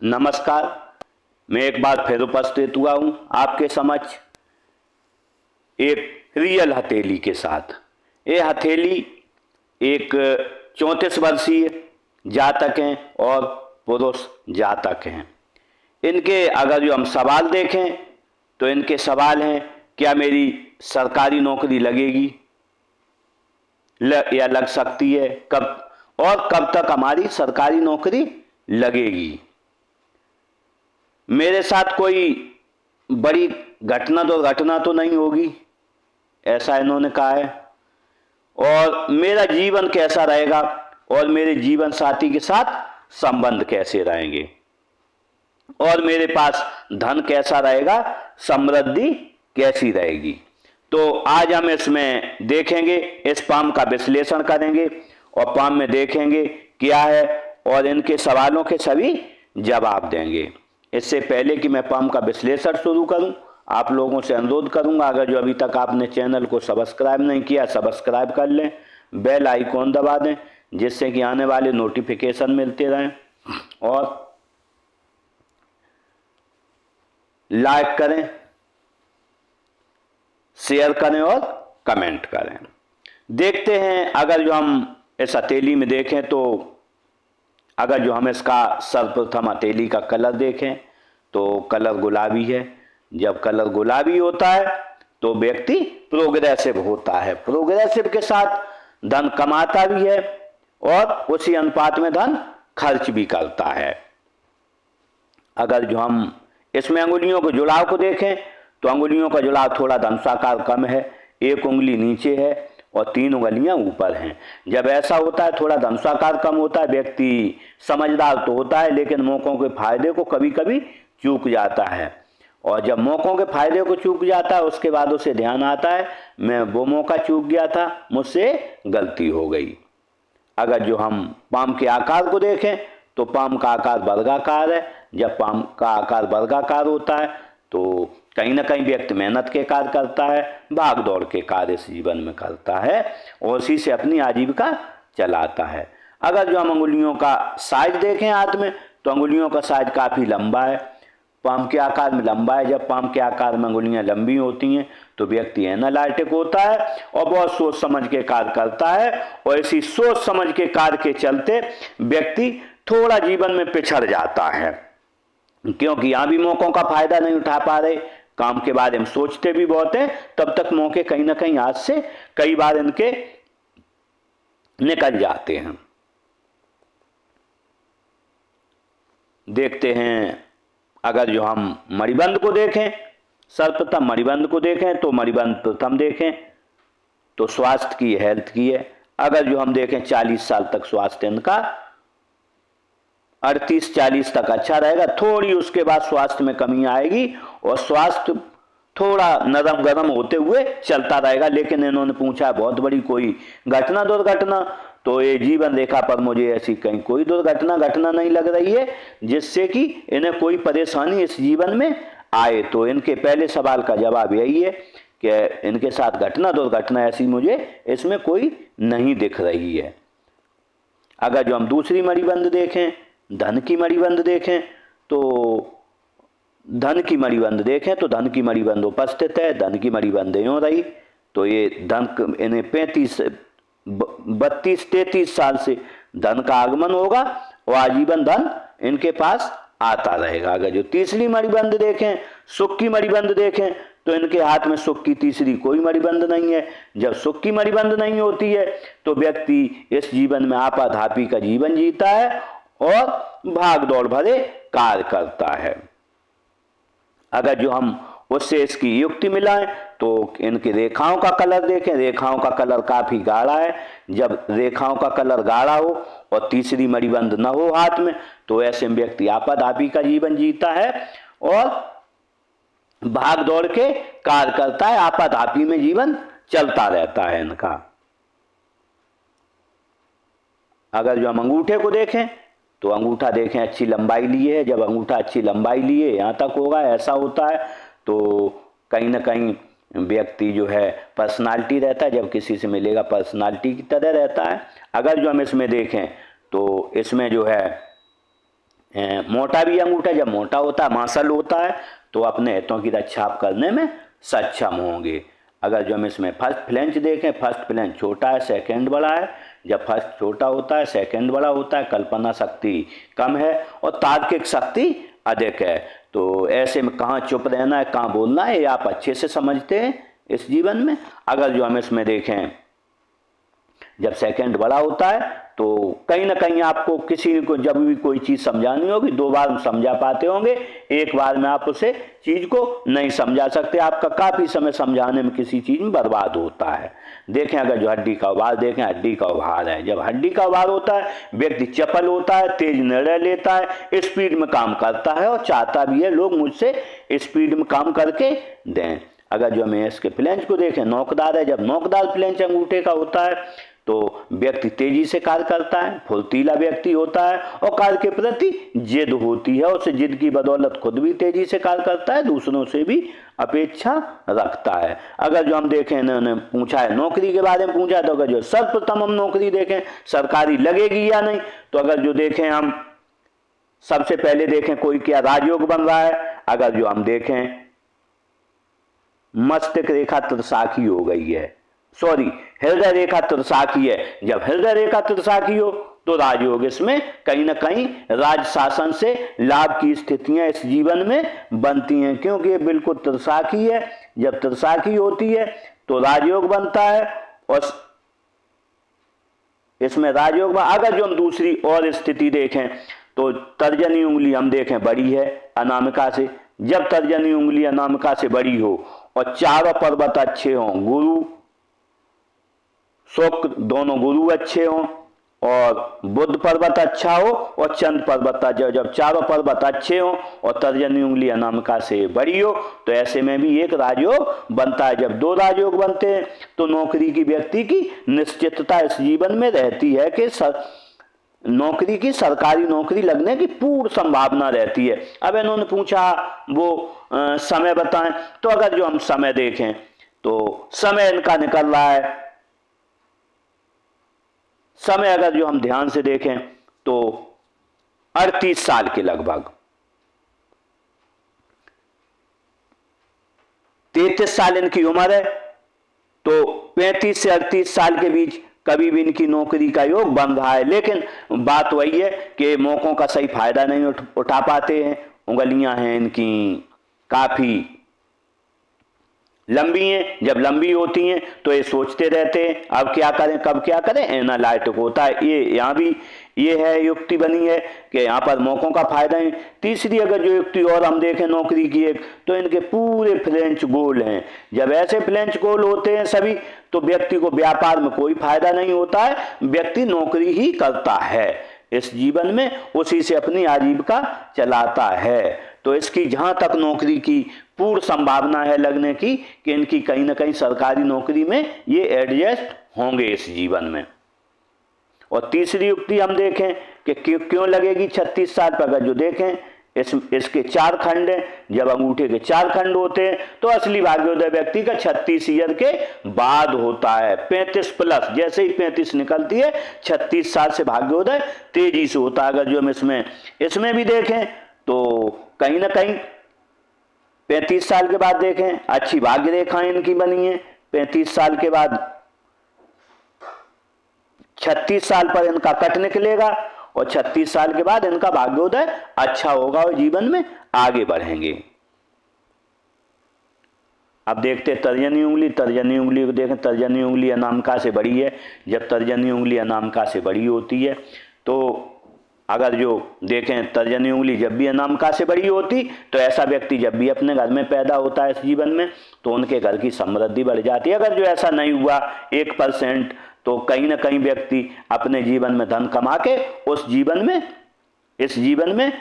नमस्कार। मैं एक बार फिर उपस्थित हुआ हूँ आपके समक्ष एक रियल हथेली के साथ। ये हथेली एक 34 वर्षीय जातक हैं और पुरुष जातक हैं। इनके अगर जो हम सवाल देखें तो इनके सवाल हैं, क्या मेरी सरकारी नौकरी लगेगी या लग सकती है, कब और कब तक हमारी सरकारी नौकरी लगेगी। मेरे साथ कोई बड़ी दुर्घटना तो नहीं होगी, ऐसा इन्होंने कहा है। और मेरा जीवन कैसा रहेगा और मेरे जीवन साथी के साथ संबंध कैसे रहेंगे, और मेरे पास धन कैसा रहेगा, समृद्धि कैसी रहेगी। तो आज हम इसमें देखेंगे, इस पाम का विश्लेषण करेंगे और पाम में देखेंगे क्या है और इनके सवालों के सभी जवाब देंगे। इससे पहले कि मैं पाम का विश्लेषण शुरू करूं, आप लोगों से अनुरोध करूंगा, अगर जो अभी तक आपने चैनल को सब्सक्राइब नहीं किया, सब्सक्राइब कर लें, बेल आइकॉन दबा दें, जिससे कि आने वाले नोटिफिकेशन मिलते रहें, और लाइक करें, शेयर करें और कमेंट करें। देखते हैं, अगर जो हम इस हथेली में देखें तो अगर जो हम इसका सर्वप्रथम हथेली का कलर देखें तो कलर गुलाबी है। जब कलर गुलाबी होता है तो व्यक्ति प्रोग्रेसिव होता है। प्रोग्रेसिव के साथ धन कमाता भी है और उसी अनुपात में धन खर्च भी करता है। अगर जो हम इसमें अंगुलियों के जुड़ाव को देखें तो अंगुलियों का जुड़ाव थोड़ा धनुषाकार कम है, एक उंगली नीचे है और 3 उंगलियां ऊपर हैं। जब ऐसा होता है, थोड़ा धनुषाकार कम होता है, व्यक्ति समझदार तो होता है लेकिन मौकों के फायदे को कभी कभी चूक जाता है। और जब मौकों के फायदे को चूक जाता है उसके बाद उसे ध्यान आता है, मैं वो मौका चूक गया था, मुझसे गलती हो गई। अगर जो हम पाम के आकार को देखें तो पाम का आकार वर्गाकार है। जब पाम का आकार वर्गाकार होता है तो कहीं ना कहीं व्यक्ति मेहनत के कार्य करता है, भाग दौड़ के कार्य इस जीवन में करता है और उसी से अपनी आजीविका चलाता है। अगर जो हम अंगुलियों का साइज देखें हाथ में तो अंगुलियों का साइज काफ़ी लंबा है, पाम के आकार में लंबा है। जब पाम के आकार में अंगुलियां लंबी होती हैं तो व्यक्ति एनालिटिक होता है और बहुत सोच समझ के कार्य करता है, और इसी सोच समझ के कार्य के चलते व्यक्ति थोड़ा जीवन में पिछड़ जाता है, क्योंकि यहां भी मौकों का फायदा नहीं उठा पा रहे, काम के बारे में सोचते भी बहुत हैं, तब तक मौके कहीं ना कहीं हाथ से कई बार इनके निकल जाते हैं। देखते हैं, अगर जो हम मणिबंध को देखें, सर्वप्रथम मणिबंध को देखें तो मणिबंध प्रथम देखें तो स्वास्थ्य की, हेल्थ की है। अगर जो हम देखें 40 साल तक स्वास्थ्य इनका 38-40 तक अच्छा रहेगा, थोड़ी उसके बाद स्वास्थ्य में कमी आएगी और स्वास्थ्य थोड़ा नरम गरम होते हुए चलता रहेगा। लेकिन इन्होंने पूछा बहुत बड़ी कोई दुर्घटना, तो ये जीवन रेखा पर मुझे ऐसी कहीं कोई घटना नहीं लग रही है जिससे कि इन्हें कोई परेशानी इस जीवन में आए। तो इनके पहले सवाल का जवाब यही है कि इनके साथ दुर्घटना ऐसी मुझे इसमें कोई नहीं दिख रही है। अगर जो हम दूसरी मणिबंध देखें, धन की मणिबंध देखें तो धन की मणिबंध उपस्थित है। धन की मणिबंध यूं रही तो ये धन इन्हें 32-33 साल से धन का आगमन होगा और आजीवन धन इनके पास आता रहेगा। अगर जो तीसरी मणिबंध देखें, सुख की मणिबंध देखें तो इनके हाथ में सुख की तीसरी कोई मणिबंध नहीं है। जब सुख की मणिबंध नहीं होती है तो व्यक्ति इस जीवन में आपाधापी का जीवन जीता है और भाग दौड़ भरे कार्य करता है। अगर जो हम उससे इसकी युक्ति मिलाएं तो इनकी रेखाओं का कलर देखें, रेखाओं का कलर काफी गाढ़ा है। जब रेखाओं का कलर गाढ़ा हो और तीसरी मणिबंध न हो हाथ में तो ऐसे व्यक्ति आपाधापी का जीवन जीता है और भाग दौड़ के कार्य करता है, आपाधापी में जीवन चलता रहता है इनका। अगर जो हम अंगूठे को देखें तो अंगूठा देखें अच्छी लंबाई लिए है। जब अंगूठा अच्छी लंबाई लिए यहाँ तक होगा, ऐसा होता है तो कहीं ना कहीं व्यक्ति जो है पर्सनालिटी रहता है, जब किसी से मिलेगा पर्सनालिटी की तरह रहता है। अगर जो हम इसमें देखें तो इसमें जो है मोटा भी अंगूठा जब मोटा होता है, मांसल होता है, तो अपने हितों की रक्षा आप करने में सक्षम होंगे। अगर जो हम इसमें फर्स्ट फ्लेंच देखें, फर्स्ट फ्लेंच छोटा है, सेकंड बड़ा है। जब फर्स्ट छोटा होता है, सेकंड बड़ा होता है, कल्पना शक्ति कम है और तार्किक शक्ति अधिक है। तो ऐसे में कहाँ चुप रहना है, कहाँ बोलना है, ये आप अच्छे से समझते हैं इस जीवन में। अगर जो हम इसमें देखें, जब सेकंड बड़ा होता है तो कहीं ना कहीं आपको किसी को जब भी कोई चीज़ समझानी होगी, 2 बार समझा पाते होंगे, एक बार में आप उसे चीज़ को नहीं समझा सकते। आपका काफ़ी समय समझाने में किसी चीज़ में बर्बाद होता है। देखें, अगर जो हड्डी का उभार देखें, हड्डी का उभार है, जब हड्डी का उभार होता है, व्यक्ति चपल होता है, तेज निर्णय लेता है, स्पीड में काम करता है और चाहता भी है लोग मुझसे स्पीड में काम करके दें। अगर जो हमें इसके फ्लेंच को देखें, नोकदार है, जब नोकदार फ्लेंच अंगूठे का होता है तो व्यक्ति तेजी से कार्य करता है, फुर्तीला व्यक्ति होता है और कार्य के प्रति जिद होती है। उसे जिद की बदौलत खुद भी तेजी से कार्य करता है, दूसरों से भी अपेक्षा रखता है। अगर जो हम देखें, इन्होंने पूछा है नौकरी के बारे में पूछा, तो अगर जो सर्वप्रथम हम नौकरी देखें सरकारी लगेगी या नहीं, तो अगर जो देखें हम सबसे पहले देखें कोई क्या राजयोग बन रहा है। अगर जो हम देखें मस्तिष्क रेखा त्रिशाखी हो गई है, सॉरी हृदय रेखा त्रिशाखी है। जब हृदय रेखा त्रिशाखी हो तो राजयोग, इसमें कहीं ना कहीं राज शासन से लाभ की स्थितियां इस जीवन में बनती हैं, क्योंकि ये बिल्कुल त्रिशाखी है। जब त्रिशाखी होती है तो राजयोग बनता है और इसमें राजयोग में अगर जो हम दूसरी और स्थिति देखें तो तर्जनी उंगली हम देखें बड़ी है अनामिका से। जब तर्जनी उंगली अनामिका से बड़ी हो और चारों पर्वत अच्छे हों, गुरु शुक्र दोनों गुरु अच्छे हों और बुध पर्वत अच्छा हो और चंद्र पर्वत, जब चारों पर्वत अच्छे हों और तर्जनी उंगली अनामिका से बड़ी हो, तो ऐसे में भी एक राजयोग बनता है। जब 2 राजयोग बनते हैं तो नौकरी की व्यक्ति की निश्चितता इस जीवन में रहती है कि नौकरी की, सरकारी नौकरी लगने की पूर्ण संभावना रहती है। अब इन्होंने पूछा वो समय बताएं, तो अगर जो हम समय देखें तो समय इनका निकल रहा है। समय अगर जो हम ध्यान से देखें तो 38 साल के लगभग, 33 साल इनकी उम्र है, तो 35 से 38 साल के बीच कभी भी इनकी नौकरी का योग बन रहा है। लेकिन बात वही है कि मौकों का सही फायदा नहीं उठा पाते हैं। उंगलियां हैं इनकी काफी लंबी हैं, जब लंबी होती हैं तो ये सोचते रहते हैं अब क्या करें, कब क्या करें, एनालाइटिक होता है। ये यहाँ भी ये है युक्ति बनी है कि यहाँ पर मौकों का फायदा है। तीसरी अगर जो युक्ति और हम देखें नौकरी की एक, तो इनके पूरे फ्लेंच गोल हैं। जब ऐसे फ्लेंच गोल होते हैं सभी, तो व्यक्ति को व्यापार में कोई फायदा नहीं होता है, व्यक्ति नौकरी ही करता है इस जीवन में, उसी से अपनी आजीविका चलाता है। तो इसकी जहां तक नौकरी की पूर्ण संभावना है लगने की कि इनकी कहीं ना कहीं सरकारी नौकरी में ये एडजस्ट होंगे इस जीवन में। और तीसरी युक्ति हम देखें कि क्यों लगेगी 36 साल पर, अगर जो देखें इसके 4 खंड हैं। जब अंगूठे के 4 खंड होते हैं तो असली भाग्योदय व्यक्ति का 36 ईयर के बाद होता है। 35 प्लस, जैसे ही 35 निकलती है 36 साल से भाग्योदय तेजी से होता है। अगर जो हम इसमें भी देखें तो कहीं ना कहीं 35 साल के बाद देखें अच्छी भाग्य रेखाएं इनकी बनी है। 35 साल के बाद 36 साल पर इनका कट निकलेगा और 36 साल के बाद इनका भाग्योदय अच्छा होगा और जीवन में आगे बढ़ेंगे। अब देखते तर्जनी उंगली, तर्जनी उंगली को देखें, तर्जनी उंगली अनामिका से बड़ी है। जब तर्जनी उंगली अनामिका से बड़ी होती है तो अगर जो देखें तर्जनी उंगली जब भी अनामिका से बड़ी होती, तो ऐसा व्यक्ति जब भी अपने घर में पैदा होता है इस जीवन में, तो उनके घर की समृद्धि बढ़ जाती है। अगर जो ऐसा नहीं हुआ 1%, तो कहीं ना कहीं व्यक्ति अपने जीवन में धन कमा के इस जीवन में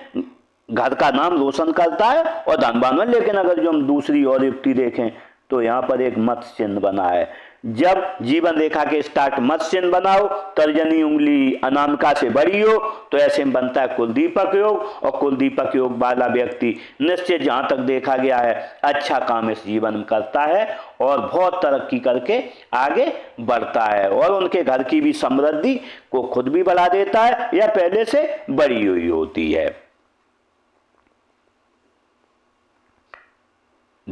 घर का नाम रोशन करता है और धनवान है। लेकिन अगर जो हम दूसरी और युक्ति देखें तो यहाँ पर एक मत्स्य चिन्ह बना है। जब जीवन रेखा के स्टार्ट मत्स्य चिन्ह बनाओ, तर्जनी उंगली अनामिका से बड़ी हो, तो ऐसे में बनता है कुलदीपक योग। और कुलदीपक योग वाला व्यक्ति निश्चित जहां तक देखा गया है अच्छा काम इस जीवन में करता है और बहुत तरक्की करके आगे बढ़ता है और उनके घर की भी समृद्धि को खुद भी बढ़ा देता है या पहले से बड़ी हुई होती है।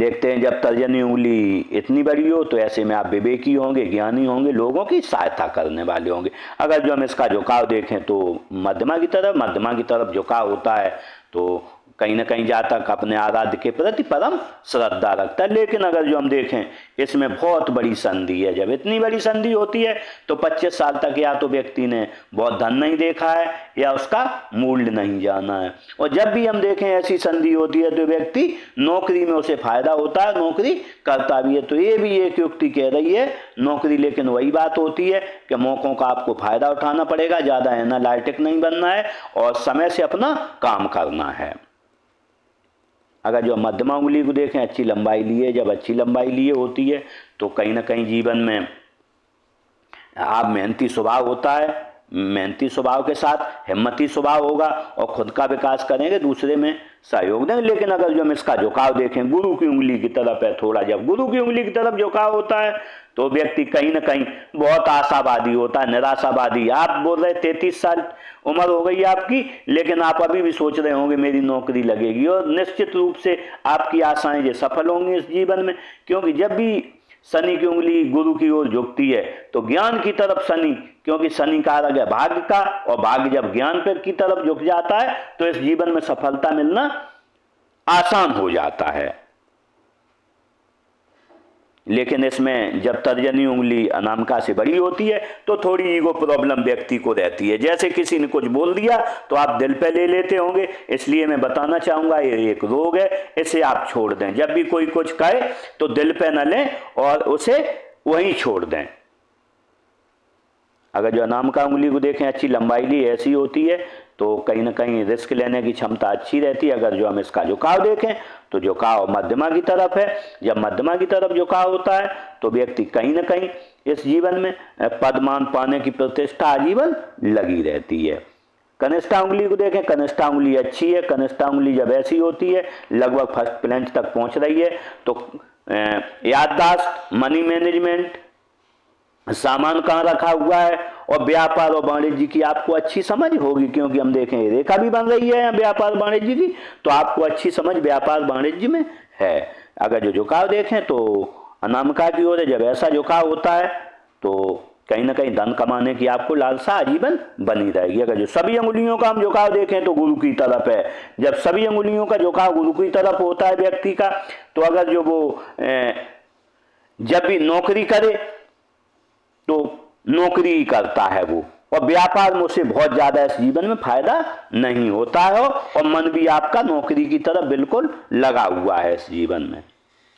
देखते हैं जब तर्जनी उंगली इतनी बड़ी हो तो ऐसे में आप विवेकी होंगे, ज्ञानी होंगे, लोगों की सहायता करने वाले होंगे। अगर जो हम इसका झुकाव देखें तो मध्यमा की तरफ झुकाव होता है, तो कहीं ना कहीं जातक अपने आराध्य के प्रति परम श्रद्धा रखता है। लेकिन अगर जो हम देखें इसमें बहुत बड़ी संधि है, जब इतनी बड़ी संधि होती है तो 25 साल तक या तो व्यक्ति ने बहुत धन नहीं देखा है या उसका मूल्य नहीं जाना है। और जब भी हम देखें ऐसी संधि होती है तो व्यक्ति नौकरी में उसे फायदा होता है, नौकरी करता भी है। तो ये भी एक युक्ति कह रही है नौकरी, लेकिन वही बात होती है कि मौकों का आपको फायदा उठाना पड़ेगा, ज़्यादा एनालिटिक नहीं बनना है और समय से अपना काम करना है। अगर जो मध्यमा उंगली को देखें अच्छी लंबाई लिए, जब अच्छी लंबाई लिए होती है तो कहीं ना कहीं जीवन में आप मेहनती स्वभाव होता है, मेहनती स्वभाव के साथ हिम्मती स्वभाव होगा और खुद का विकास करेंगे, दूसरे में सहयोग देंगे। लेकिन अगर जो हम इसका झुकाव देखें गुरु की उंगली की तरफ है थोड़ा, जब गुरु की उंगली की तरफ झुकाव होता है तो व्यक्ति कहीं ना कहीं बहुत आशावादी होता है, निराशावादी। आप बोल रहे 33 साल उम्र हो गई आपकी, लेकिन आप अभी भी सोच रहे होंगे मेरी नौकरी लगेगी, और निश्चित रूप से आपकी आशाएं जो सफल होंगी इस जीवन में। क्योंकि जब भी शनि की उंगली गुरु की ओर झुकती है तो ज्ञान की तरफ शनि, क्योंकि शनि कारक है भाग्य का, और भाग्य जब ज्ञान पर की तरफ झुक जाता है तो इस जीवन में सफलता मिलना आसान हो जाता है। लेकिन इसमें जब तर्जनी उंगली अनामिका से बड़ी होती है तो थोड़ी ईगो प्रॉब्लम व्यक्ति को रहती है। जैसे किसी ने कुछ बोल दिया तो आप दिल पे ले लेते होंगे, इसलिए मैं बताना चाहूँगा ये एक रोग है, इसे आप छोड़ दें। जब भी कोई कुछ कहे तो दिल पे न लें और उसे वहीं छोड़ दें। अगर जो अनामिका उंगली को देखें अच्छी लंबाई ली ऐसी होती है तो कहीं ना कहीं रिस्क लेने की क्षमता अच्छी रहती है। अगर जो हम इसका झुकाव देखें तो झुकाव मध्यमा की तरफ है, जब मध्यमा की तरफ झुकाव होता है तो व्यक्ति कहीं ना कहीं इस जीवन में पदमान पाने की प्रतिष्ठा आजीवन लगी रहती है। कनिष्ठा उंगली को देखें, कनिष्ठा उंगली अच्छी है। कनिष्ठा उंगली जब ऐसी होती है लगभग फर्स्ट प्लेंज तक पहुंच रही है तो याददाश्त, मनी मैनेजमेंट, सामान कहाँ रखा हुआ है और व्यापार और वाणिज्य की आपको अच्छी समझ होगी। क्योंकि हम देखें रेखा भी बन रही है व्यापार वाणिज्य की, तो आपको अच्छी समझ व्यापार वाणिज्य में है। अगर जो झुकाव देखें तो अनामिका की ओर है, जब ऐसा झुकाव होता है तो कहीं ना कहीं धन कमाने की आपको लालसा आजीवन बनी रहेगी। अगर जो सभी अंगुलियों का हम झुकाव देखें तो गुरु की तरफ है, जब सभी अंगुलियों का झुकाव गुरु की तरफ होता है व्यक्ति का, तो अगर जो वो जब भी नौकरी करे तो नौकरी करता है वो, और व्यापार में उसे बहुत ज्यादा इस जीवन में फायदा नहीं होता है और मन भी आपका नौकरी की तरफ बिल्कुल लगा हुआ है इस जीवन में।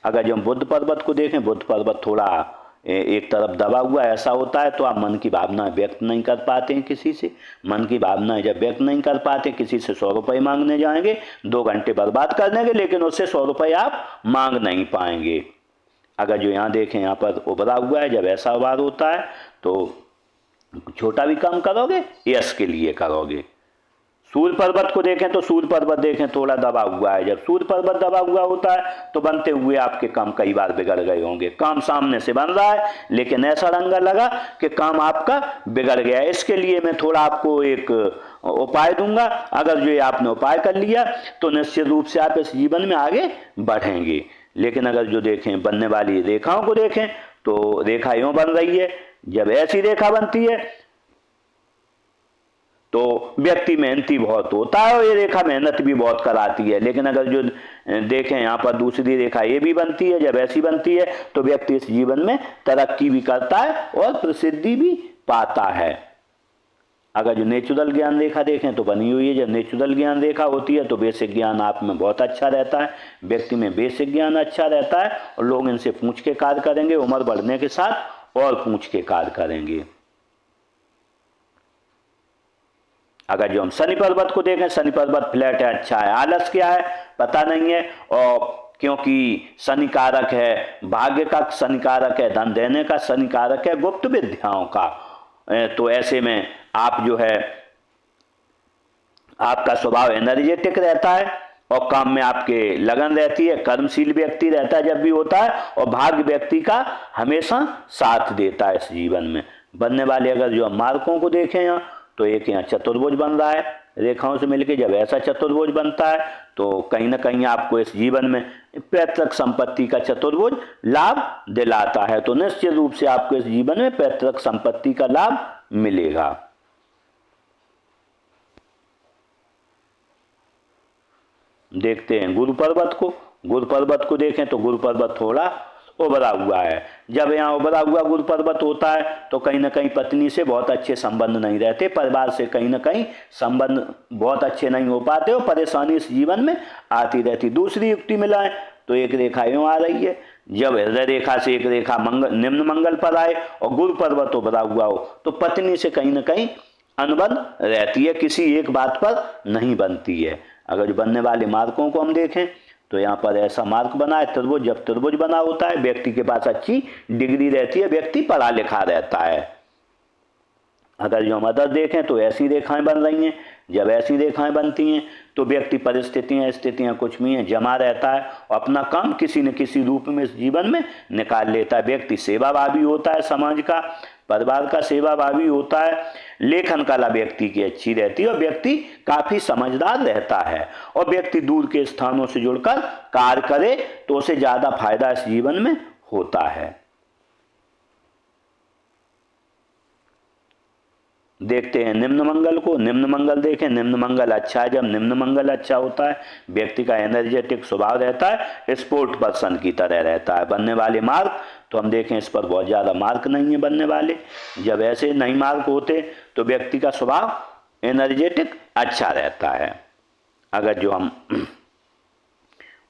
अगर जो हम बुद्ध पर्वत को देखें, बुद्ध पर्वत थोड़ा एक तरफ दबा हुआ ऐसा होता है तो आप मन की भावना व्यक्त नहीं कर पाते हैं किसी से। मन की भावना जब व्यक्त नहीं कर पाते, किसी से 100 रुपये मांगने जाएंगे 2 घंटे बर्बाद कर देंगे, लेकिन उससे 100 रुपये आप मांग नहीं पाएंगे। अगर जो यहाँ देखें यहाँ पर उभरा हुआ है, जब ऐसा उभार होता है तो छोटा भी काम करोगे यश के लिए करोगे। सूर्य पर्वत को देखें तो सूर्य पर्वत देखें थोड़ा दबा हुआ है, जब सूर्य पर्वत दबा हुआ होता है तो बनते हुए आपके काम कई बार बिगड़ गए होंगे। काम सामने से बन रहा है लेकिन ऐसा रंगा लगा कि काम आपका बिगड़ गया। इसके लिए मैं थोड़ा आपको एक उपाय दूंगा। अगर जो आपने उपाय कर लिया तो निश्चित रूप से आप इस जीवन में आगे बढ़ेंगे। लेकिन अगर जो देखें बनने वाली रेखाओं को देखें तो रेखा यूं बन रही है, जब ऐसी रेखा बनती है तो व्यक्ति मेहनती बहुत होता है और ये रेखा मेहनत भी बहुत कराती है। लेकिन अगर जो देखें यहाँ पर दूसरी रेखा ये भी बनती है, जब ऐसी बनती है तो व्यक्ति इस जीवन में तरक्की भी करता है और प्रसिद्धि भी पाता है। अगर जो नेचुरल ज्ञान रेखा देखें तो बनी हुई है, जब नेचुरल ज्ञान रेखा होती है तो बेसिक ज्ञान आप में बहुत अच्छा रहता है, व्यक्ति में बेसिक ज्ञान अच्छा रहता है और लोग इनसे पूछ के कार्य करेंगे, उम्र बढ़ने के साथ और पूछ के कार्य करेंगे। अगर जो हम शनि पर्वत को देखें, शनि पर्वत फ्लैट है, अच्छा है। आलस क्या है पता नहीं है, और क्योंकि शनि कारक है भाग्य का, शनि कारक है धन देने का, शनि कारक है गुप्त विद्याओं का, तो ऐसे में आप जो है आपका स्वभाव एनर्जेटिक रहता है और काम में आपके लगन रहती है, कर्मशील व्यक्ति रहता है जब भी होता है, और भाग्य व्यक्ति का हमेशा साथ देता है इस जीवन में। बनने वाले अगर जो हम मार्कों को देखें यहाँ तो एक यहाँ चतुर्भुज बन रहा है, रेखाओं से मिलकर जब ऐसा चतुर्भुज बनता है तो कहीं ना कहीं आपको इस जीवन में पैतृक संपत्ति का चतुर्भुज लाभ दिलाता है। तो निश्चित रूप से आपको इस जीवन में पैतृक संपत्ति का लाभ मिलेगा। देखते हैं गुरु पर्वत को। गुरु पर्वत को देखें तो गुरु पर्वत थोड़ा उभरा हुआ है। जब यहाँ उभरा हुआ गुरु पर्वत होता है तो कहीं ना कहीं पत्नी से बहुत अच्छे संबंध नहीं रहते, परिवार से कहीं ना कहीं संबंध बहुत अच्छे नहीं हो पाते और परेशानी इस जीवन में आती रहती। दूसरी युक्ति मिलाएं तो एक रेखा यूँ आ रही है। जब हृदय रेखा से एक रेखा निम्न मंगल पर आए और गुरु पर्वत उभरा हुआ हो तो पत्नी से कहीं ना कहीं अनबन रहती है, किसी एक बात पर नहीं बनती है। अगर जो बनने वाले मार्कों को हम देखें तो यहाँ पर ऐसा मार्क बना है त्रिभुज। जब त्रिभुज बना होता है व्यक्ति के पास अच्छी डिग्री रहती है, व्यक्ति पढ़ा लिखा रहता है। अगर जो हम अदर देखें तो ऐसी रेखाएं बन रही हैं। जब ऐसी रेखाएं बनती हैं तो व्यक्ति स्थितियां कुछ भी हैं जमा रहता है और अपना काम किसी न किसी रूप में इस जीवन में निकाल लेता है। व्यक्ति सेवाभावी होता है, समाज का परिवार का सेवाभावी होता है। लेखन कला व्यक्ति की अच्छी रहती है और व्यक्ति काफी समझदार रहता है। और व्यक्ति दूर के स्थानों से जुड़कर कार्य करे तो उसे ज्यादा फायदा इस जीवन में होता है। देखते हैं निम्न मंगल को। निम्न मंगल देखें, निम्न मंगल अच्छा है। जब निम्न मंगल अच्छा होता है व्यक्ति का एनर्जेटिक स्वभाव रहता है, स्पोर्ट पर्सन की तरह रहता है। बनने वाले मार्क तो हम देखें इस पर बहुत ज़्यादा मार्क नहीं है बनने वाले। जब ऐसे नहीं मार्क होते तो व्यक्ति का स्वभाव एनर्जेटिक अच्छा रहता है। अगर जो हम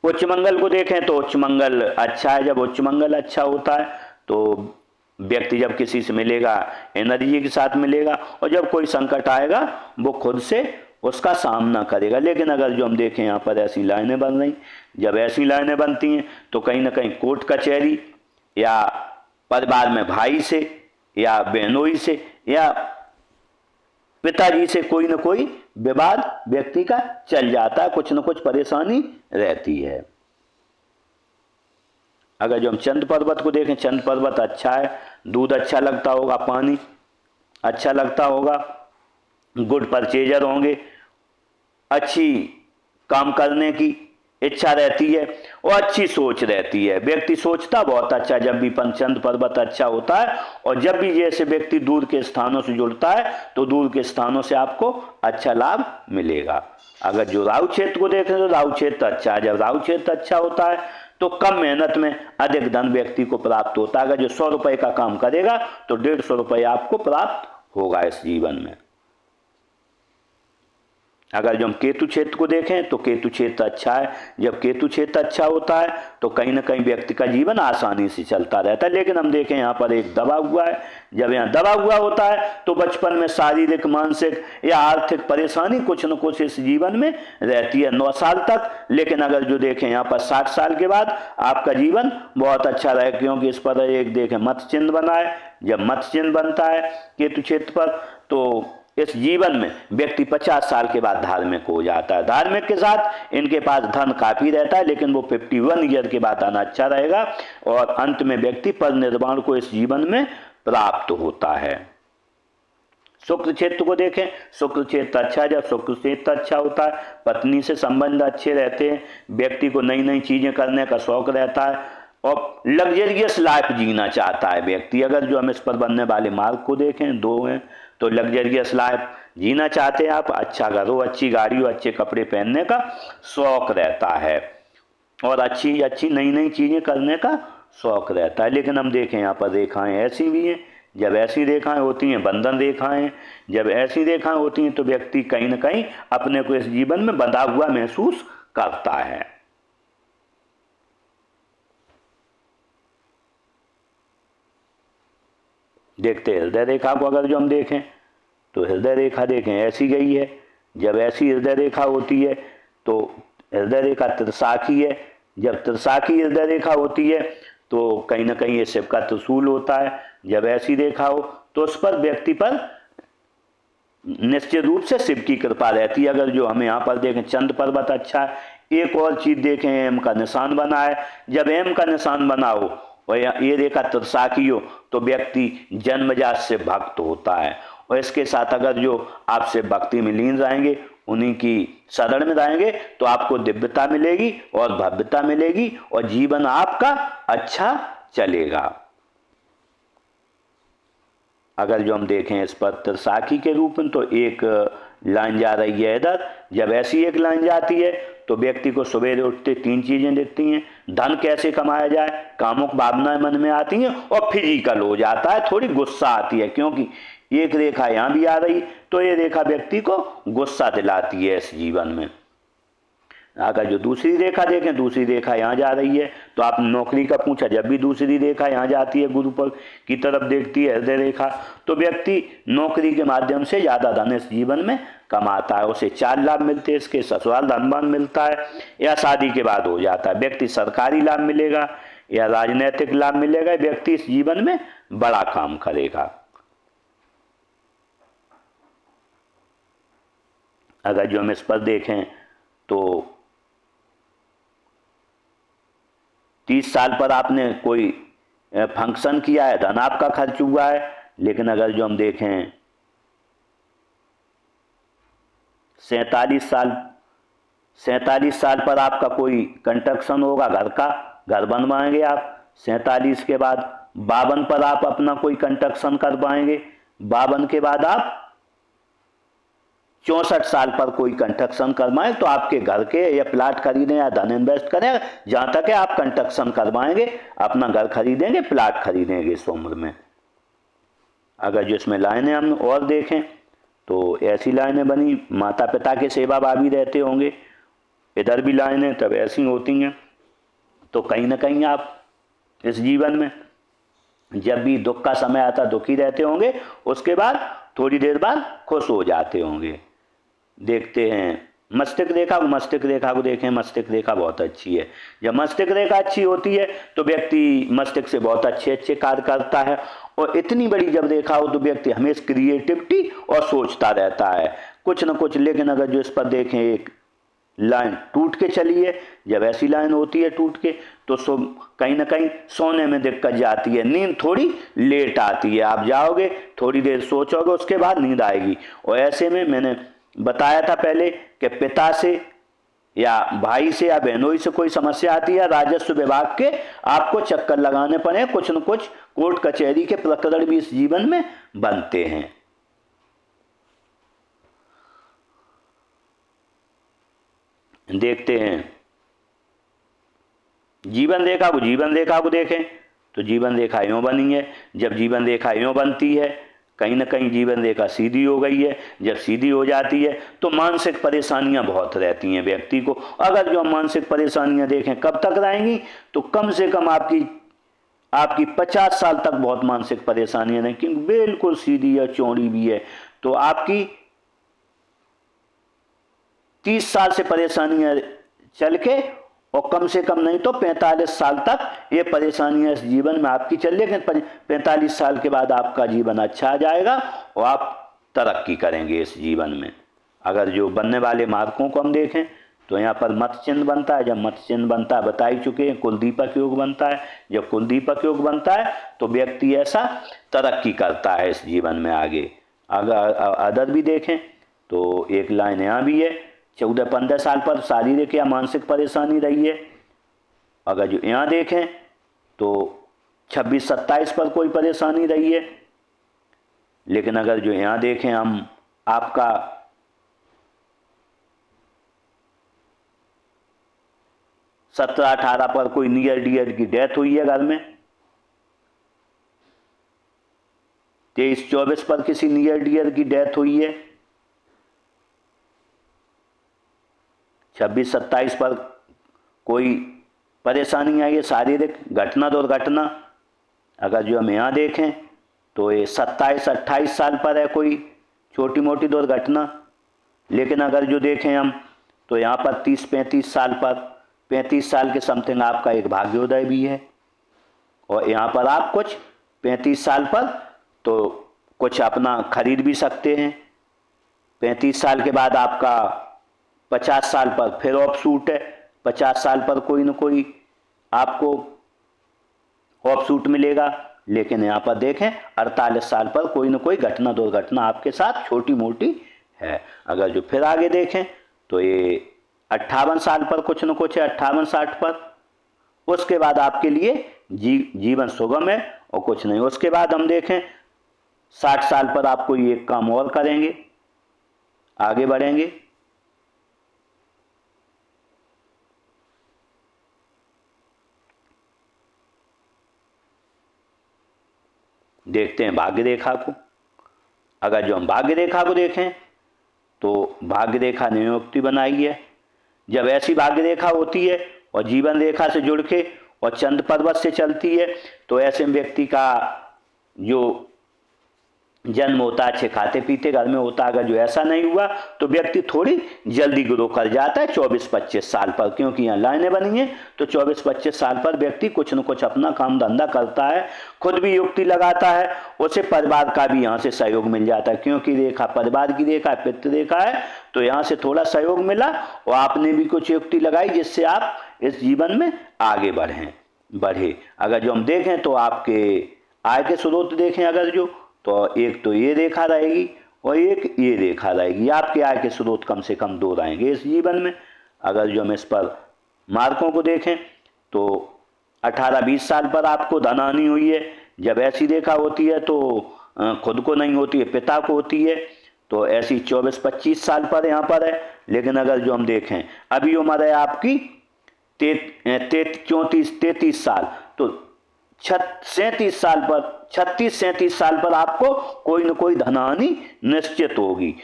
उच्च मंगल को देखें तो उच्च मंगल अच्छा है। जब उच्च मंगल अच्छा होता है तो व्यक्ति जब किसी से मिलेगा एनर्जी के साथ मिलेगा और जब कोई संकट आएगा वो खुद से उसका सामना करेगा। लेकिन अगर जो हम देखें यहाँ पर ऐसी लाइनें बन रही, जब ऐसी लाइनें बनती हैं तो कहीं ना कहीं कोर्ट कचहरी या परिवार में भाई से या बहनोई से या पिताजी से कोई ना कोई विवाद व्यक्ति का चल जाता है, कुछ न कुछ परेशानी रहती है। अगर जो हम चंद्र पर्वत को देखें, चंद्र पर्वत अच्छा है। दूध अच्छा लगता होगा, पानी अच्छा लगता होगा, गुड परचेजर होंगे, अच्छी काम करने की इच्छा रहती है और अच्छी सोच रहती है। व्यक्ति सोचता बहुत अच्छा जब भी चंद्र पर्वत अच्छा होता है। और जब भी जैसे व्यक्ति दूर के स्थानों से जुड़ता है तो दूर के स्थानों से आपको अच्छा लाभ मिलेगा। अगर जो राहु क्षेत्र को देखें तो राहु क्षेत्र अच्छा है। जब राहु क्षेत्र अच्छा होता है तो कम मेहनत में अधिक धन व्यक्ति को प्राप्त होता है। अगर जो 100 रुपए का काम करेगा तो 150 रुपए आपको प्राप्त होगा इस जीवन में। अगर जो हम केतु क्षेत्र को देखें तो केतु क्षेत्र अच्छा है। जब केतु क्षेत्र अच्छा होता है तो कहीं ना कहीं व्यक्ति का जीवन आसानी से चलता रहता है। लेकिन हम देखें यहाँ पर एक दबा हुआ है। जब यहाँ दबा हुआ होता है तो बचपन में शारीरिक, मानसिक या आर्थिक परेशानी कुछ न कुछ इस जीवन में रहती है 9 साल तक। लेकिन अगर जो देखें यहाँ पर 60 साल के बाद आपका जीवन बहुत अच्छा रहे, क्योंकि इस पर एक देखें मत्स्य चिन्ह बना है। जब मत्स्य चिन्ह बनता है केतु क्षेत्र पर तो इस जीवन में व्यक्ति 50 साल के बाद धार्मिक हो जाता है। धार्मिक के साथ इनके पास धन काफी रहता है, लेकिन वो 51 ईयर के बाद धन अच्छा रहेगा और अंत में व्यक्ति पर निर्वाण को इस जीवन में प्राप्त होता है। शुक्र क्षेत्र को देखें, शुक्र क्षेत्र अच्छा। जब शुक्र क्षेत्र अच्छा होता है पत्नी से संबंध अच्छे रहते हैं, व्यक्ति को नई नई चीजें करने का शौक रहता है और लग्जरियस लाइफ जीना चाहता है व्यक्ति। अगर जो हम इस पर बनने वाले मार्ग को देखें 2 हैं तो लग्जरियस लाइफ जीना चाहते हैं आप, अच्छा घर हो, अच्छी गाड़ी हो, अच्छे कपड़े पहनने का शौक रहता है और अच्छी अच्छी नई नई चीजें करने का शौक रहता है। लेकिन हम देखें यहाँ पर रेखाएं ऐसी भी हैं। जब ऐसी रेखाएं होती हैं बंधन रेखाएं, जब ऐसी रेखाएं होती हैं तो व्यक्ति कहीं ना कहीं अपने को इस जीवन में बंधा हुआ महसूस करता है। देखते हैं हृदय रेखा को। अगर जो हम देखें तो हृदय रेखा देखें ऐसी गई है। जब ऐसी हृदय रेखा होती है तो हृदय रेखा त्रिशाखी है। जब त्रिशाखी हृदय रेखा होती है तो कहीं ना कहीं ये शिव का त्रिशूल होता है। जब ऐसी रेखा हो तो उस पर व्यक्ति पर निश्चित रूप से शिव की कृपा रहती है। अगर जो हमें यहाँ पर देखें चंद्र पर्वत अच्छा है। एक और चीज देखें, एम का निशान बना है। जब एम का निशान बना हो और ये रेखा त्रिशाखी हो तो व्यक्ति जन्मजात से भक्त होता है और इसके साथ अगर जो आपसे भक्ति में लीन रहेंगे उन्हीं की शरण में रहेंगे तो आपको दिव्यता मिलेगी और भव्यता मिलेगी और जीवन आपका अच्छा चलेगा। अगर जो हम देखें इस पर त्रिसाखी के रूप में तो एक लाइन जा रही है इधर। जब ऐसी एक लाइन जाती है तो व्यक्ति को सवेरे उठते 3 चीजें दिखती हैं। धन कैसे कमाया जाए, कामुक भावनाएं मन में आती हैं और फिजिकल हो जाता है, थोड़ी गुस्सा आती है, क्योंकि एक रेखा यहाँ भी आ रही तो ये रेखा व्यक्ति को गुस्सा दिलाती है इस जीवन में। अगर जो दूसरी रेखा देखें, दूसरी रेखा यहाँ जा रही है तो आपने नौकरी का पूछा, जब भी दूसरी रेखा यहाँ जाती है गुरु पर की तरफ देखती है हृदय रेखा, तो व्यक्ति नौकरी के माध्यम से ज़्यादा धन इस जीवन में कमाता है, उसे 4 लाभ मिलते हैं, इसके ससुराल धनवान मिलता है या शादी के बाद हो जाता है। व्यक्ति सरकारी लाभ मिलेगा या राजनीतिक लाभ मिलेगा, व्यक्ति इस जीवन में बड़ा काम करेगा। अगर जो हम इस पर देखें तो 30 साल पर आपने कोई फंक्शन किया है, धन आपका खर्च हुआ है। लेकिन अगर जो हम देखें 47 साल पर आपका कोई कंस्ट्रक्शन होगा, घर का, घर बनवाएंगे आप। 47 के बाद 52 पर आप अपना कोई कंस्ट्रक्शन कर पाएंगे। 52 के बाद आप 64 साल पर कोई कंस्ट्रक्शन करवाएं तो आपके घर के या प्लाट खरीदें या धन इन्वेस्ट करें, जहां तक है आप कंस्ट्रक्शन करवाएंगे, अपना घर खरीदेंगे, प्लाट खरीदेंगे इस उम्र में। अगर जो इसमें लाइनें हम और देखें तो ऐसी लाइनें बनी, माता पिता के सेवा भावी रहते होंगे, इधर भी लाइनें तब ऐसी होती हैं। तो कहीं ना कहीं आप इस जीवन में जब भी दुख का समय आता दुखी रहते होंगे, उसके बाद थोड़ी देर बाद खुश हो जाते होंगे। देखते हैं मस्तिष्क रेखा को देखें। मस्तिष्क रेखा बहुत अच्छी है। जब मस्तिष्क रेखा अच्छी होती है तो व्यक्ति मस्तिष्क से बहुत अच्छे कार्य करता है, और इतनी बड़ी जब रेखा हो तो व्यक्ति हमेशा क्रिएटिविटी और सोचता रहता है कुछ न कुछ। लेकिन अगर जो इस पर देखें एक लाइन टूट के चली है, जब ऐसी लाइन होती है टूट के तो कहीं ना कहीं सोने में दिक्कत जाती है, नींद थोड़ी लेट आती है। आप जाओगे थोड़ी देर सोचोगे, उसके बाद नींद आएगी। और ऐसे में मैंने बताया था पहले कि पिता से या भाई से या बहनोई से कोई समस्या आती है, राजस्व विभाग के आपको चक्कर लगाने पड़े, कुछ न कुछ कोर्ट कचहरी के प्रकरण भी इस जीवन में बनते हैं। देखते हैं जीवन रेखा को देखें तो जीवन रेखा यूं बनी है। जब जीवन रेखा यूं बनती है, कहीं ना कहीं जीवन रेखा सीधी हो गई है। जब सीधी हो जाती है तो मानसिक परेशानियां बहुत रहती हैं व्यक्ति को। अगर जो हम मानसिक परेशानियां देखें कब तक रहेंगी, तो कम से कम आपकी 50 साल तक बहुत मानसिक परेशानियां रहेंगी, क्योंकि बिल्कुल सीधी है, चौड़ी भी है। तो आपकी 30 साल से परेशानियां चल के, और कम से कम नहीं तो 45 साल तक ये परेशानियां इस जीवन में आपकी चल, लेकिन 45 साल के बाद आपका जीवन अच्छा आ जाएगा और आप तरक्की करेंगे इस जीवन में। अगर जो बनने वाले मार्कों को हम देखें तो यहाँ पर मत चिन्ह बनता है। जब मत चिन्ह बनता है बता ही चुके हैं, कुलदीपक योग बनता है। जब कुलदीपक योग बनता है तो व्यक्ति ऐसा तरक्की करता है इस जीवन में आगे। अगर अदर भी देखें तो एक लाइन यहाँ भी है, 14-15 साल पर शारीरिक या मानसिक परेशानी रही है। अगर जो यहाँ देखें तो 26-27 पर कोई परेशानी रही है। लेकिन अगर जो यहाँ देखें हम, आपका 17-18 पर कोई नियर डियर की डेथ हुई है घर में। 23-24 पर किसी नियर डियर की डेथ हुई है। 26-27 पर कोई परेशानी आई है, शारीरिक घटना दुर्घटना। अगर जो हम यहाँ देखें तो ये 27-28 साल पर है कोई छोटी मोटी दुर्घटना। लेकिन अगर जो देखें हम तो यहाँ पर 30-35 साल पर, 35 साल के समथिंग आपका एक भाग्योदय भी है। और यहाँ पर आप कुछ 35 साल पर तो कुछ अपना खरीद भी सकते हैं। 35 साल के बाद आपका 50 साल पर फिर ऑफ सूट है। 50 साल पर कोई न कोई आपको ऑफ सूट मिलेगा। लेकिन यहाँ पर देखें 48 साल पर कोई न कोई घटना दुर्घटना आपके साथ छोटी मोटी है। अगर जो फिर आगे देखें तो ये 58 साल पर कुछ न कुछ है, 58-60 पर। उसके बाद आपके लिए जीवन सुगम है और कुछ नहीं। उसके बाद हम देखें 60 साल पर आपको ये काम और करेंगे, आगे बढ़ेंगे। देखते हैं भाग्य रेखा को। अगर जो हम भाग्य रेखा को देखें तो भाग्य रेखा नियुक्ति बनाई है। जब ऐसी भाग्य रेखा होती है और जीवन रेखा से जुड़ के और चंद्र पर्वत से चलती है तो ऐसे व्यक्ति का जो जन्म होता है अच्छे खाते पीते घर में होता है। अगर जो ऐसा नहीं हुआ तो व्यक्ति थोड़ी जल्दी ग्रो कर जाता है 24-25 साल पर, क्योंकि यहाँ लाइनें बनी हैं। तो 24-25 साल पर व्यक्ति कुछ न कुछ अपना काम धंधा करता है, खुद भी युक्ति लगाता है, उसे परिवार का भी यहाँ से सहयोग मिल जाता है, क्योंकि रेखा परिवार की रेखा पितृ रेखा है। तो यहाँ से थोड़ा सहयोग मिला और आपने भी कुछ युक्ति लगाई जिससे आप इस जीवन में आगे बढ़े। अगर जो हम देखें तो आपके आय के स्रोत देखें, अगर जो तो एक तो ये रेखा रहेगी और एक ये रेखा रहेगी। आपके आय के स्रोत कम से कम 2 रहेंगे इस जीवन में। अगर जो हम इस पर मार्कों को देखें तो 18-20 साल पर आपको धन हानि हुई है। जब ऐसी रेखा होती है तो खुद को नहीं होती है, पिता को होती है। तो ऐसी 24-25 साल पर यहाँ पर है। लेकिन अगर जो हम देखें अभी उम्र है आपकी 33 साल, तो 36-37 साल पर आपको कोई न कोई धनहानि निश्चित होगी।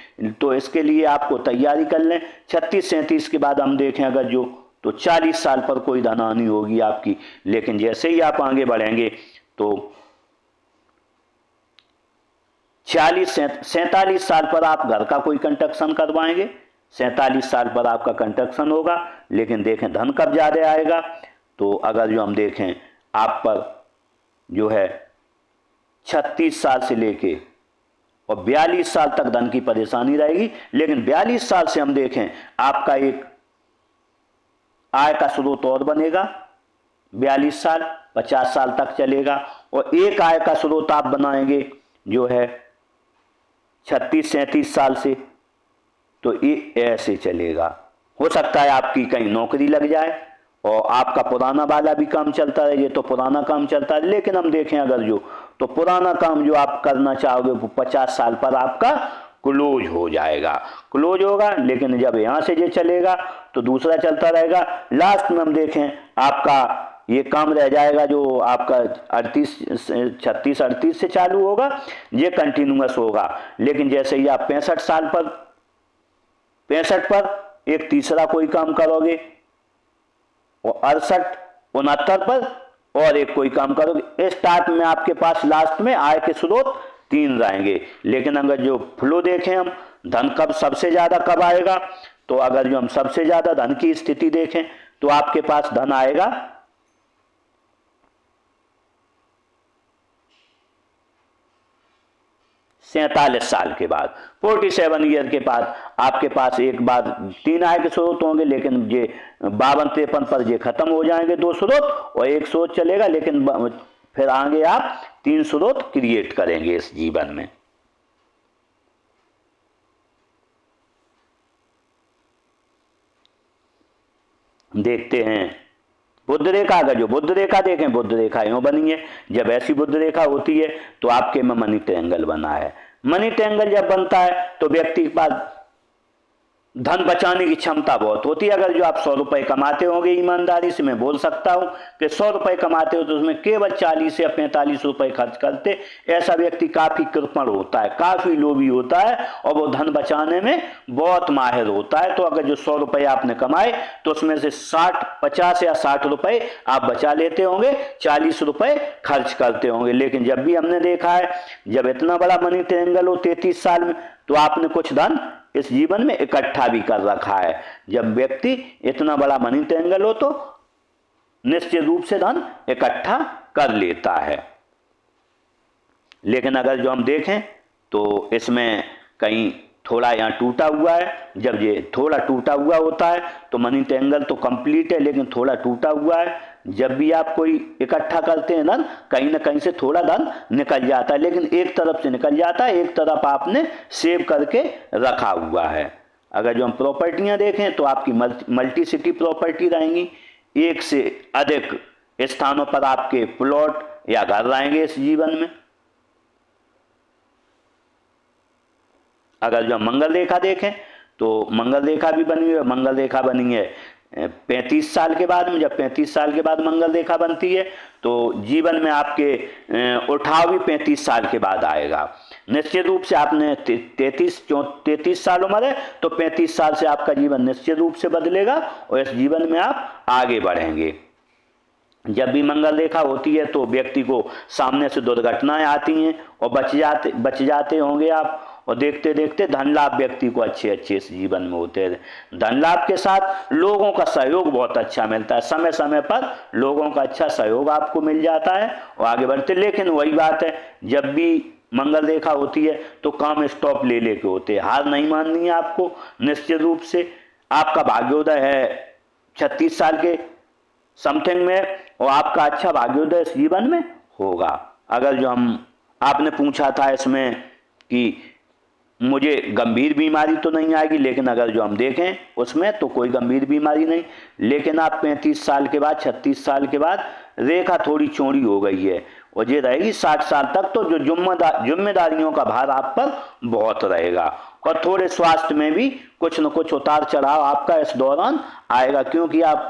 तो इसके लिए आपको तैयारी कर लें। 36-37 के बाद हम देखें अगर जो तो 40 साल पर कोई धनहानि होगी आपकी। लेकिन जैसे ही आप आगे बढ़ेंगे तो 47 साल पर आप घर का कोई कंस्ट्रक्शन करवाएंगे। 47 साल पर आपका कंस्ट्रक्शन होगा। लेकिन देखें धन कब ज़्यादा आएगा तो अगर जो हम देखें आप पर जो है 36 साल से लेके और 42 साल तक धन की परेशानी रहेगी। लेकिन 42 साल से हम देखें आपका एक आय का स्रोत और बनेगा। 42 साल 50 साल तक चलेगा और एक आय का स्रोत आप बनाएंगे जो है 36-37 साल से। तो ये ऐसे चलेगा। हो सकता है आपकी कहीं नौकरी लग जाए और आपका पुराना वाला भी काम चलता रहे। ये तो पुराना काम चलता है। लेकिन हम देखें अगर जो तो पुराना काम जो आप करना चाहोगे वो 50 साल पर आपका क्लोज हो जाएगा, क्लोज होगा। लेकिन जब यहाँ से ये चलेगा तो दूसरा चलता रहेगा। लास्ट में हम देखें आपका ये काम रह जाएगा जो आपका 36-38 से चालू होगा, ये कंटिन्यूअस होगा। लेकिन जैसे ही आप 65 पर एक तीसरा कोई काम करोगे और 68-69 पर और एक कोई काम करोगे। स्टार्ट में आपके पास लास्ट में आय के स्रोत 3 रहेंगे। लेकिन अगर जो फ्लो देखें हम धन कब सबसे ज्यादा कब आएगा तो अगर जो हम सबसे ज्यादा धन की स्थिति देखें तो आपके पास धन आएगा 47 साल के बाद, 47 ईयर के बाद आपके पास एक बार 3 आय के स्रोत होंगे। लेकिन ये 52-53 पर ये खत्म हो जाएंगे 2 स्रोत और एक स्रोत चलेगा। लेकिन फिर आगे आप 3 स्रोत क्रिएट करेंगे इस जीवन में। देखते हैं बुध रेखा। अगर जो बुध रेखा देखें, बुध रेखा यूं बनी है। जब ऐसी बुध रेखा होती है तो आपके में मनी ट्रायंगल बना है। मनी ट्रायंगल जब बनता है तो व्यक्ति के पास धन बचाने की क्षमता बहुत होती है। अगर जो आप 100 रुपए कमाते होंगे, ईमानदारी से मैं बोल सकता हूं कि 100 रुपए कमाते हो तो उसमें केवल 40 या 45 रुपए खर्च करते, ऐसा व्यक्ति काफी कृपण होता है, काफी लोभी होता है और वो धन बचाने में बहुत माहिर होता है। तो अगर जो 100 रुपए आपने कमाए तो उसमें से 50 या 60 रुपए आप बचा लेते होंगे, 40 रुपए खर्च करते होंगे। लेकिन जब भी हमने देखा है जब इतना बड़ा मनी ट्रायंगल हो 33 साल में तो आपने कुछ धन इस जीवन में इकट्ठा भी कर रखा है। जब व्यक्ति इतना बड़ा मनी ट्रायंगल हो तो निश्चित रूप से धन इकट्ठा कर लेता है। लेकिन अगर जो हम देखें तो इसमें कहीं थोड़ा यहाँ टूटा हुआ है, जब ये थोड़ा टूटा हुआ होता है तो मनी ट्रायंगल तो कंप्लीट है, लेकिन थोड़ा टूटा हुआ है। जब भी आप कोई इकट्ठा करते हैं धन, कहीं ना कहीं से थोड़ा धन निकल जाता है, लेकिन एक तरफ से निकल जाता है, एक तरफ आपने सेव करके रखा हुआ है। अगर जो हम प्रॉपर्टियां देखें तो आपकी मल्टीसिटी प्रॉपर्टी रहेंगी, एक से अधिक स्थानों पर आपके प्लॉट या घर रहेंगे इस जीवन में। अगर जो हम मंगल रेखा देखें तो मंगल रेखा भी बनी है, मंगल रेखा बनी है 35 साल के बाद में। जब 35 साल के बाद मंगल रेखा बनती है तो जीवन में आपके उठाव भी 35 साल के बाद आएगा। निश्चित रूप से आपने 33 साल उम्र है तो 35 साल से आपका जीवन निश्चित रूप से बदलेगा और इस जीवन में आप आगे बढ़ेंगे। जब भी मंगल रेखा होती है तो व्यक्ति को सामने से दुर्घटनाएं आती हैं और बच जाते होंगे आप, और देखते देखते धन लाभ व्यक्ति को अच्छे इस जीवन में होते हैं। धन लाभ के साथ लोगों का सहयोग बहुत अच्छा मिलता है, समय समय पर लोगों का अच्छा सहयोग आपको मिल जाता है और आगे बढ़ते। लेकिन वही बात है, जब भी मंगल रेखा होती है तो काम स्टॉप ले लेके होते हैं, हार नहीं माननी है आपको। निश्चित रूप से आपका भाग्योदय है 36 साल के समथिंग में और आपका अच्छा भाग्योदय इस जीवन में होगा। अगर जो आपने पूछा था इसमें कि मुझे गंभीर बीमारी तो नहीं आएगी, लेकिन अगर जो हम देखें उसमें तो कोई गंभीर बीमारी नहीं, लेकिन आप 35 साल के बाद 36 साल के बाद रेखा थोड़ी चौड़ी हो गई है और ये रहेगी 60 साल तक। तो जो जिम्मेदारियों का भार आप पर बहुत रहेगा और थोड़े स्वास्थ्य में भी कुछ न कुछ उतार चढ़ाव आपका इस दौरान आएगा, क्योंकि आप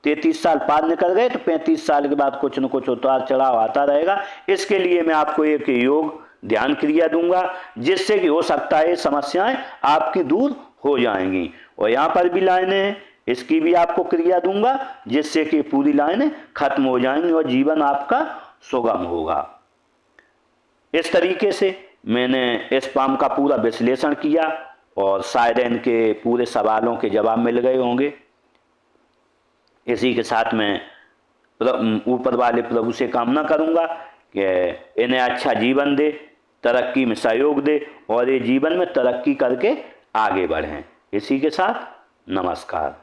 33 साल पार निकल गए तो 35 साल के बाद कुछ न कुछ उतार चढ़ाव आता रहेगा। इसके लिए मैं आपको एक योग ध्यान क्रिया दूंगा जिससे कि हो सकता है समस्याएं आपकी दूर हो जाएंगी, और यहाँ पर भी लाइनें हैं, इसकी भी आपको क्रिया दूंगा जिससे कि पूरी लाइनें खत्म हो जाएंगी और जीवन आपका सुगम होगा। इस तरीके से मैंने इस पाम का पूरा विश्लेषण किया और शायद इनके पूरे सवालों के जवाब मिल गए होंगे। इसी के साथ मैं ऊपर वाले प्रभु से कामना करूंगा कि इन्हें अच्छा जीवन दे, तरक्की में सहयोग दे और ये जीवन में तरक्की करके आगे बढ़ें। इसी के साथ नमस्कार।